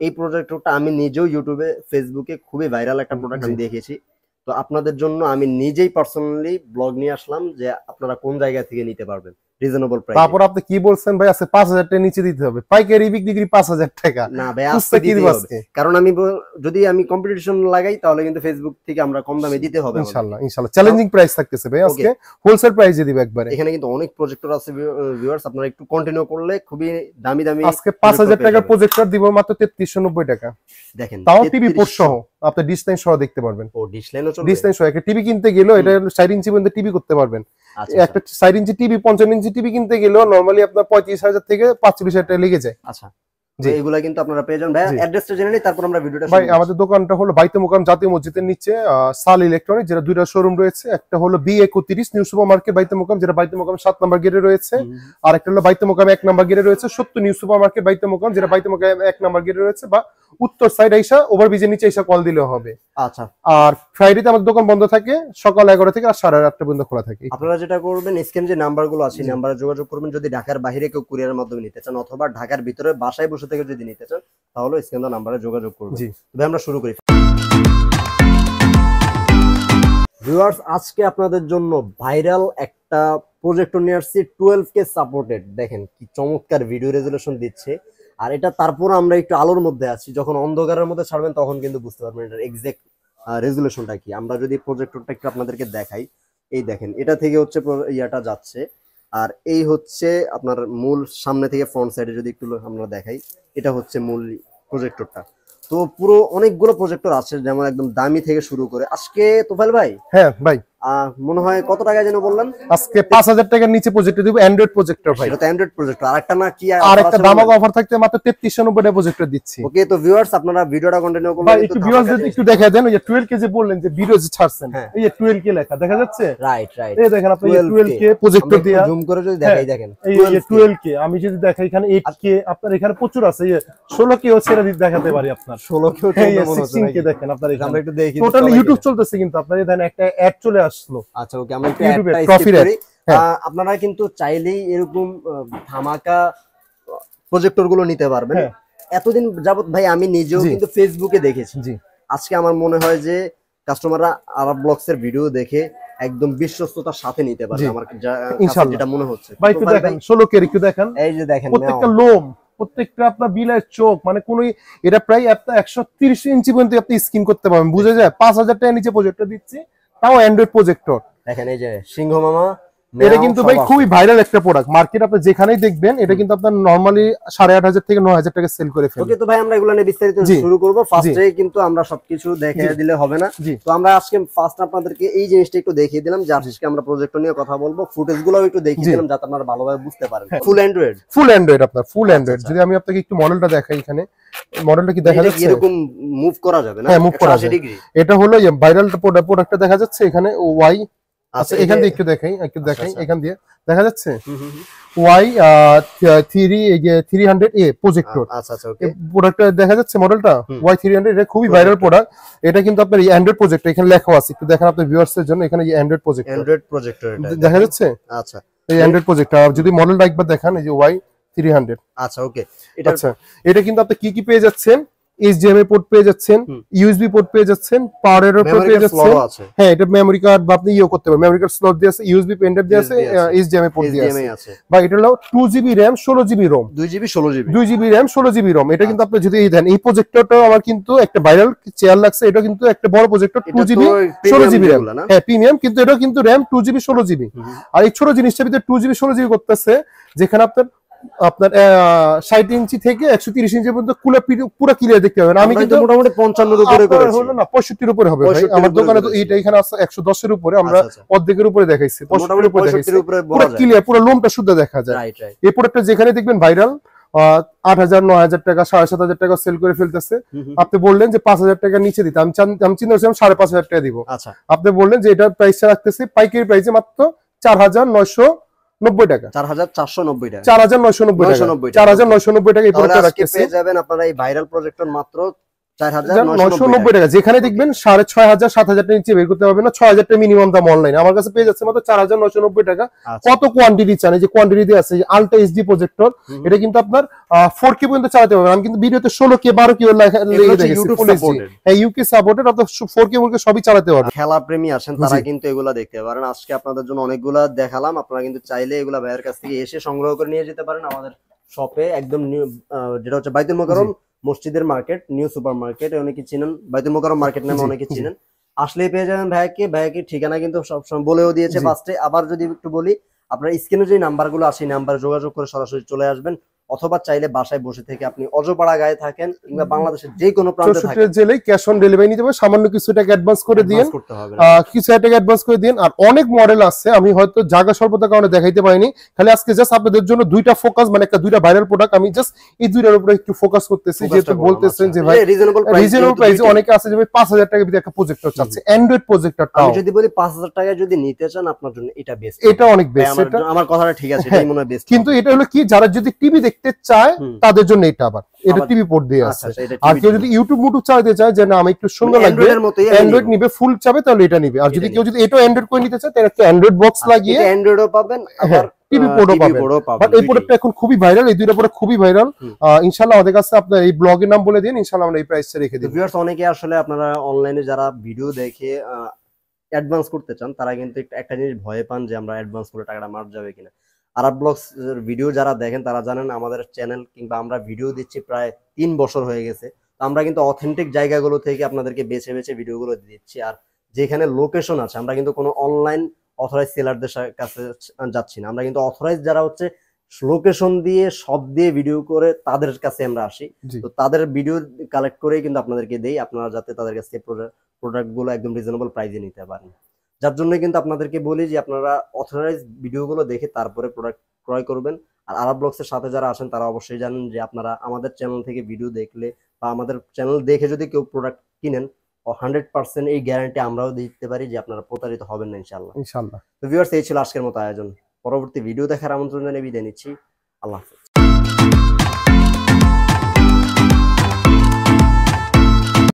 এই প্রজেক্টরটা আমি নিজেও ইউটিউবে, ফেসবুকে খুবই ভাইরাল একটা প্রোডাক্ট আমি দেখেছি। তো আপনাদের জন্য আমি নিজেই পার্সোনালি ব্লগ নিয়ে আসলাম যে আপনারা কোন জায়গা থেকে নিতে পারবেন রিজনেবল প্রাইসে। তারপর আপনি কি বলছেন ভাই, আছে 5000 টাকা নিচে দিতে হবে, পাইকারি বিক্রি করি 5000 টাকা। না ভাই, আজকে দিতে হবে, কারণ আমি যদি আমি কম্পিটিশন লাগাই তাহলে কিন্তু ফেসবুক থেকে আমরা কম দামে দিতে হবে। ইনশাআল্লাহ ইনশাআল্লাহ চ্যালেঞ্জিং প্রাইস থাকতেছে ভাই, আজকে হোলসেল প্রাইসে দিব একবারে। এখানে কিন্তু অনেক প্রজেক্টর আছে ভিউয়ার্স, আপনারা একটু কন্টিনিউ করলে খুবই দামি দামি। আজকে 5000 টাকার প্রজেক্টর দিব মাত্র 3390 টাকা। দেখেন, তাও টিভি পোর্ট সহ, আপনি ডিশ লাইন সহ দেখতে পারবেন। ও ডিশ লাইনও চলবে, ডিশ লাইন সহ একটা টিভি কিনতে গেলেও এটা 4 ইঞ্চি পর্যন্ত টিভি করতে পারবেন। একটা 4 ইঞ্চি টিভি 55 ইঞ্চি টিভি কিনতে গেলেও নরমালি আপনার 35000 থেকে 45,000 টাকা লেগে যায়। আচ্ছা, এগুলা কিন্তু আপনারা পেয়ে যাবেন। ভাই অ্যাড্রেসটা জেনে নিই, তারপর আমরা ভিডিওটা ভাই আমাদের দোকানটা হলো বাইতুল মোকাররম জাতীয় মসজিদের নিচে সাল ইলেকট্রনিক, যেটা দুইটা শোরুম রয়েছে। একটা হলো B31 নিউ সুপার মার্কেট বাইতুল মোকাররম, যেটা বাইতুল মোকাররম 7 নম্বর গেটে রয়েছে। আর একটা হলো বাইতুল মোকাররম 1 নম্বর গেটে রয়েছে 70 নিউ সুপার মার্কেট বাইতুল মোকাররম, যেটা বাইতুল মোকাররম 1 নম্বর গেটে রয়েছে। বা উত্তর সাইড আইসা ওভারব্রিজের নিচে এসে কল দিলেও হবে। আচ্ছা, আর ফ্রাইডেতে আমাদের দোকান বন্ধ থাকে সকাল 11টা থেকে আর 8:30 পর্যন্ত খোলা থাকে। আপনারা যেটা করবেন, স্ক্রিনে যে নাম্বারগুলো আছে নাম্বারে যোগাযোগ করবেন। যদি ঢাকার বাইরে কেউ কুরিয়ারের মাধ্যমে নিতে চান অথবা ঢাকার ভিতরে বাসায় বসে থেকে যদি নিতে চান তাহলে স্ক্রিনে নাম্বারে যোগাযোগ করবেন। তবে আমরা শুরু করি। ভিউয়ার্স, আজকে আপনাদের জন্য ভাইরাল একটা প্রজেক্টর নিয়ে আসছি 12K সাপোর্টেড। দেখেন কি চমৎকার ভিডিও রেজুলেশন দিচ্ছে। আর এটা তারপর আমরা একটু আলোর মধ্যে আছি, যখন অন্ধকারের মধ্যে ছাড়বেন তখন কিন্তু বুঝতে পারবেন এটার এক্সাক্ট রেজুলেশনটা কি। আমরা যদি প্রজেক্টরটা একটু আপনাদেরকে দেখাই, এই দেখেন এটা থেকে হচ্ছে ইয়াটা যাচ্ছে। আর এই হচ্ছে আপনার মূল সামনে থেকে ফ্রন্ট সাইডে যদি একটু আমরা দেখাই, এটা হচ্ছে মূল প্রজেক্টরটা। তো পুরো অনেকগুলো প্রজেক্টর আছে, যেমন একদম দামি থেকে শুরু করে। আজকে তোফায়েল ভাই, হ্যাঁ ভাই, মনে হয় কত টাকা যেন বললেন? আজকে 5000 টাকার নিচে প্রজেক্টর দিব, অ্যান্ড্রয়েড প্রজেক্টর ভাই। এটা তো অ্যান্ড্রয়েড প্রজেক্টর। আরেকটা না কি আরেকটা দামাক অফার থাকতে মাত্র 3390 টাকা প্রজেক্টর দিচ্ছি। ওকে, তো ভিউয়ার্স আপনারা ভিডিওটা কন্টিনিউ করবেন। ভাই একটু ভিউয়ার্স যদি একটু দেখায় দেন, ওই যে 12K যে বললেন যে ভিডিও যে ছাড়ছেন, এই যে 12K লেখা দেখা যাচ্ছে। রাইট রাইট, এই দেখেন আপনি 12K প্রজেক্টর দিয়া জুম করে যদি দেখাই, দেখেন এই যে 12K। আমি যদি দেখাই এখানে 8K, আপনার এখানে প্রচুর আছে। এই 16K ও ছেড়ে দিতে দেখাতে পারি আপনার। 16K ও চলবে মনে হচ্ছে 16K দেখেন আপনার এখানে। আমরা একটু দেখি, টোটালি ইউটিউব চলতেছে কিন্তু আপনার এই দেখেন একটা অ্যাড চলে আসলো। আচ্ছা ওকে, আমরা একটু অ্যাডটা স্কিপ করি। আপনারা কিন্তু চাইলেই এরকম ধামাকা প্রজেক্টর গুলো নিতে পারবেন। এতদিন যাবত ভাই আমি নিজেও কিন্তু ফেসবুকে দেখেছি। আজকে আমার মনে হয় যে কাস্টমাররা আরব ব্লগস এর ভিডিও দেখে একদম বিশ্বস্ততার সাথে নিতে পারবে, আমার যেটা মনে হচ্ছে। ভাই একটু দেখেন 16K একটু দেখেন, এই যে দেখেন প্রত্যেকটা লোম, প্রত্যেকটা আপনার বিলের চোখ, মানে কোন এটা প্রায় আপনার 130 ইঞ্চি পর্যন্ত আপনি স্ক্রিন করতে পারবেন। বুঝে যায় 5000 টাকা নিচে প্রজেক্টর দিচ্ছি, তাও অ্যান্ড্রয়েড প্রজেক্টর। দেখেন এই যে সিংহ মামা, এটা কিন্তু ভাই খুবই ভাইরাল একটা প্রোডাক্ট। মার্কেট আপনি যেখানেই দেখবেন এটা কিন্তু আপনার নরমালি 8500 থেকে 9000 টাকা সেল করে ফেলে। ওকে, তো ভাই আমরা এগুলো নিয়ে বিস্তারিত শুরু করব। ফার্স্টে কিন্তু আমরা সবকিছু দেখিয়ে দিলে হবে না। তো আমরা আজকে ফার্স্ট আপনাদেরকে এই জিনিসটা একটু দেখিয়ে দিলাম যে আজকে আমরা প্রজেক্টর নিয়ে কথা বলবো। ফুটেজগুলোও একটু দেখিয়ে দিলাম যাতে আপনারা ভালোভাবে বুঝতে পারেন। ফুল অ্যান্ড্রয়েড, ফুল অ্যান্ড্রয়েড আপনার ফুল অ্যান্ড্রয়েড। যদি আমি আপনাকে একটু মডেলটা দেখাই, এখানে মডেলটা কি দেখা যাচ্ছে? এরকম মুভ করা যাবে না? হ্যাঁ মুভ করা যাবে। এটা হলো ভাইরাল প্রোডাক্টটা দেখা যাচ্ছে এখানে ওয়াই। আচ্ছা এখান দিয়ে একটু দেখাই, এখান দিয়ে দেখা যাচ্ছে ওয়াই 300A প্রজেক্টর। আচ্ছা আচ্ছা, ওকে, প্রোডাক্টটা দেখা যাচ্ছে মডেলটা ওয়াই 300। এটা খুবই ভাইরাল প্রোডাক্ট। এটা কিন্তু আপনার অ্যান্ড্রয়েড প্রজেক্টর, এখানে লেখা আছে, একটু দেখেন আপনাদের ভিউয়ার্সের জন্য। এখানে অ্যান্ড্রয়েড প্রজেক্টর এটা দেখা যাচ্ছে। আচ্ছা, এই অ্যান্ড্রয়েড প্রজেক্টর। আর যদি মডেলটা একবার দেখান, এই যে ওয়াই 300। আচ্ছা ওকে, এটা কিন্তু আপনি কি কি পেয়ে যাচ্ছেন? HDMI পোর্ট পেয়ে যাচ্ছেন, USB পোর্ট পেয়ে যাচ্ছেন, পাওয়ার অ্যাডাপ্টার পেয়ে যাচ্ছেন। হ্যাঁ, এটা মেমরি কার্ড বা আপনি ইও করতে পারেন। মেমরি কার্ড স্লট দিয়ে আছে, USB পেন ড্রাইভ দিয়ে আছে, HDMI পোর্ট দিয়ে আছে। বা এটা হলো 2GB RAM 16GB ROM, 2GB RAM 16GB ROM। এটা কিন্তু আপনি যদি দেন, এই প্রজেক্টরটাও আমার কিন্তু একটা ভাইরাল চেয়ার লাগছে। এটা কিন্তু একটা বড় প্রজেক্টর, 2GB 16GB RAM। হ্যাঁ প্রিমিয়াম, কিন্তু এটা কিন্তু RAM 2GB 16GB। আর এই ছোট জিনিসটার ভিতরে 2GB 16GB করতেছে, যেখানে আপনার 60 ইঞ্চি থেকে 130 ইঞ্চি পর্যন্ত পুরো ক্লিয়ার দেখতে পাবেন। আমি কিন্তু মোটামুটি 55 এর উপরে করেছি, হলো না 65 এর উপরে হবে ভাই। আমার দোকানে তো এইটা এখানে আছে 110 এর উপরে, আমরা অর্ধেকের উপরে দেখাইছি, 65 এর উপরে দেখাইছি। পুরো ক্লিয়ার, পুরো লোমটা শুদ্ধ দেখা যায়। এই প্রোডাক্টটা যেখানে দেখবেন ভাইরাল 8000 9000 টাকা 7500 টাকা সেল করে ফেলতেছে। আপনি বললেন যে 5000 টাকা নিচে দিতে, আমি চিন্তা করছিলাম 5500 টাকা দিব। আপনি বললেন যে এটা প্রাইসটা রাখতেছি পাইকারি প্রাইসে মাত্র 4990 টাকা, 4490 টাকা, 4990 টাকা, 4990 টাকা। এই প্রোডাক্টটা রাখতেছি। পেয়ে যাবেন আপনারা এই ভাইরাল প্রজেক্টর মাত্র 4,990 টাকা। যেখানে দেখবেন 6,500 7,000 টাকা নিচে বের করতে পারবেন না, 6,000 টাকা মিনিমাম দাম অনলাইন। আমার কাছে পেয়ে যাচ্ছে মাত্র 4,990 টাকা। কত কোয়ান্টিটি চান, এই যে কোয়ান্টিটি আছে, আলট্রা এইচডি প্রজেক্টর, এটা কিন্তু আপনার 4K পর্যন্ত চালাতে পারবেন। আমি কিন্তু ভিডিওতে 16K 12K লেগে দেখেছি, ফুল এইচডি, হ্যাঁ ইউকে সাপোর্টেড, অর্থাৎ 4K সবই চালাতে পারবেন। খেলা প্রেমী আছেন তারা কিন্তু এগুলা দেখতে পারেন। আজকে আপনাদের জন্য অনেকগুলা দেখালাম, আপনারা কিন্তু চাইলে এগুলা ভাইয়ের কাছ থেকে এসে সংগ্রহ করে নিয়ে যেতে পারেন আমাদের শপে, একদম যেটা হচ্ছে বাইতুল মোকাররম মসজিদের মার্কেট, নিউ সুপার মার্কেট, অনেকে চিনেন, বাইতুল মোকাররম মার্কেট নামে অনেকে চিনেন। আসলেই পেয়ে যাবেন ভাইয়াকে ঠিকানা কিন্তু সবসময় বলেও দিয়েছে ফার্স্টে। আবার যদি একটু বলি, আপনার স্ক্রিনে যে নাম্বারগুলো আছে, নাম্বার যোগাযোগ করে সরাসরি চলে আসবেন, অথবা চাইলে বাসায় বসে থেকে আপনি অজপাড়া গায়ে থাকেন কিংবা বাংলাদেশের যে কোনো প্রান্তে থাকেন, জেলায় ক্যাশ অন ডেলিভারি নিতে হবে। সামান্য কিছু টাকা অ্যাডভান্স করে দিন, কিছু টাকা অ্যাডভান্স করে দিন। আর অনেক মডেল আছে, আমি হয়তো জায়গা স্বল্পতার কারণে দেখাইতে পারিনি। খালি আজকে জাস্ট আপনাদের জন্য দুইটা ফোকাস, মানে দুইটা ভাইরাল প্রোডাক্ট, আমি জাস্ট এই দুইটার উপরে একটু ফোকাস করতেছি। যেহেতু বলতেছেন যে ভাই রিজনেবল প্রাইসে, অনেকে আছে যে ভাই 5,000 টাকার ভিতরে একটা প্রজেক্টর চাচ্ছে, অ্যান্ড্রয়েড প্রজেক্টর। আমি যদি বলি 5,000 টাকায় যদি নিতে চান আপনার জন্য এটা বেস্ট, এটা অনেক বেস্ট। আমার কথাটা ঠিক আছে, এটাই মনে হয় বেস্ট। কিন্তু এটা হলো কি, যারা যদি টিভি দেখতে চায় তাদের জন্য এটা, আবার এটা টিভি পোর্ট দিয়ে আছে। আর কেউ যদি ইউটিউব চালাতে চায় যে না আমি একটু সুন্দর লাগবে, অ্যান্ড্রয়েড নিবে, ফুল চাবে, তাহলে এটা নিবে। আর যদি কেউ যদি এটা অ্যান্ড্রয়েড করে নিতে চায় তাহলে একটা অ্যান্ড্রয়েড বক্স লাগিয়ে অ্যান্ড্রয়েডও পাবেন, আবার টিভি পোর্টও পাবেন। বাট এই প্রোডাক্টটা এখন খুবই ভাইরাল, এই দুইটা প্রোডাক্ট খুবই ভাইরাল। ইনশাআল্লাহ আমাদের কাছে আপনার এই ব্লগের নাম বলে দিন, ইনশাআল্লাহ আমরা এই প্রাইসে রেখে দেব। ভিউয়ার্স, অনেকে আসলে আপনারা অনলাইনে যারা ভিডিও দেখে অ্যাডভান্স করতে চান, তারা কিন্তু একটা জিনিস ভয় পান যে আমরা অ্যাডভান্স করে টাকাটা মার যাবে কিনা। আরব ব্লগস ভিডিও যারা দেখেন তারা জানেন আমাদের চ্যানেল কিংবা আমরা ভিডিও দিচ্ছি প্রায় 3 বছর হয়ে গেছে। তো আমরা কিন্তু অথেন্টিক জায়গাগুলো থেকে আপনাদেরকে বেছে বেছে ভিডিওগুলো দিচ্ছি। আর যেখানে লোকেশন আছে, আমরা কিন্তু কোনো অনলাইন অথরাইজ সেলারদের কাছে যাচ্ছি না, আমরা কিন্তু অথরাইজ যারা হচ্ছে লোকেশন দিয়ে সব দিয়ে ভিডিও করে তাদের কাছে আমরা আসি। তো তাদের ভিডিও কালেক্ট করেই কিন্তু আপনাদেরকে দেই, আপনারা যাতে তাদের কাছে প্রোডাক্টগুলো একদম রিজনেবল প্রাইসে নিতে পারেন। যার জন্য কিন্তু আপনাদেরকে বলি যে আপনারা অথরাইজ ভিডিওগুলো দেখে তারপরে প্রোডাক্ট ক্রয় করবেন। আর আরব ব্লগসের সাথে যারা আছেন তারা অবশ্যই জানেন যে আপনারা আমাদের চ্যানেল থেকে ভিডিও দেখলে বা আমাদের চ্যানেল দেখে যদি কেউ প্রোডাক্ট কিনেন, 100% এই গ্যারান্টি আমরাও দিতে পারি যে আপনারা প্রতারিত হবেন না ইনশাআল্লাহ। তো ভিউয়ার্স, এই ছিল আজকের মতো আয়োজন। পরবর্তী ভিডিও দেখার আমন্ত্রণ জানিয়ে বিদায় নিচ্ছি। আল্লাহ হাফেজ।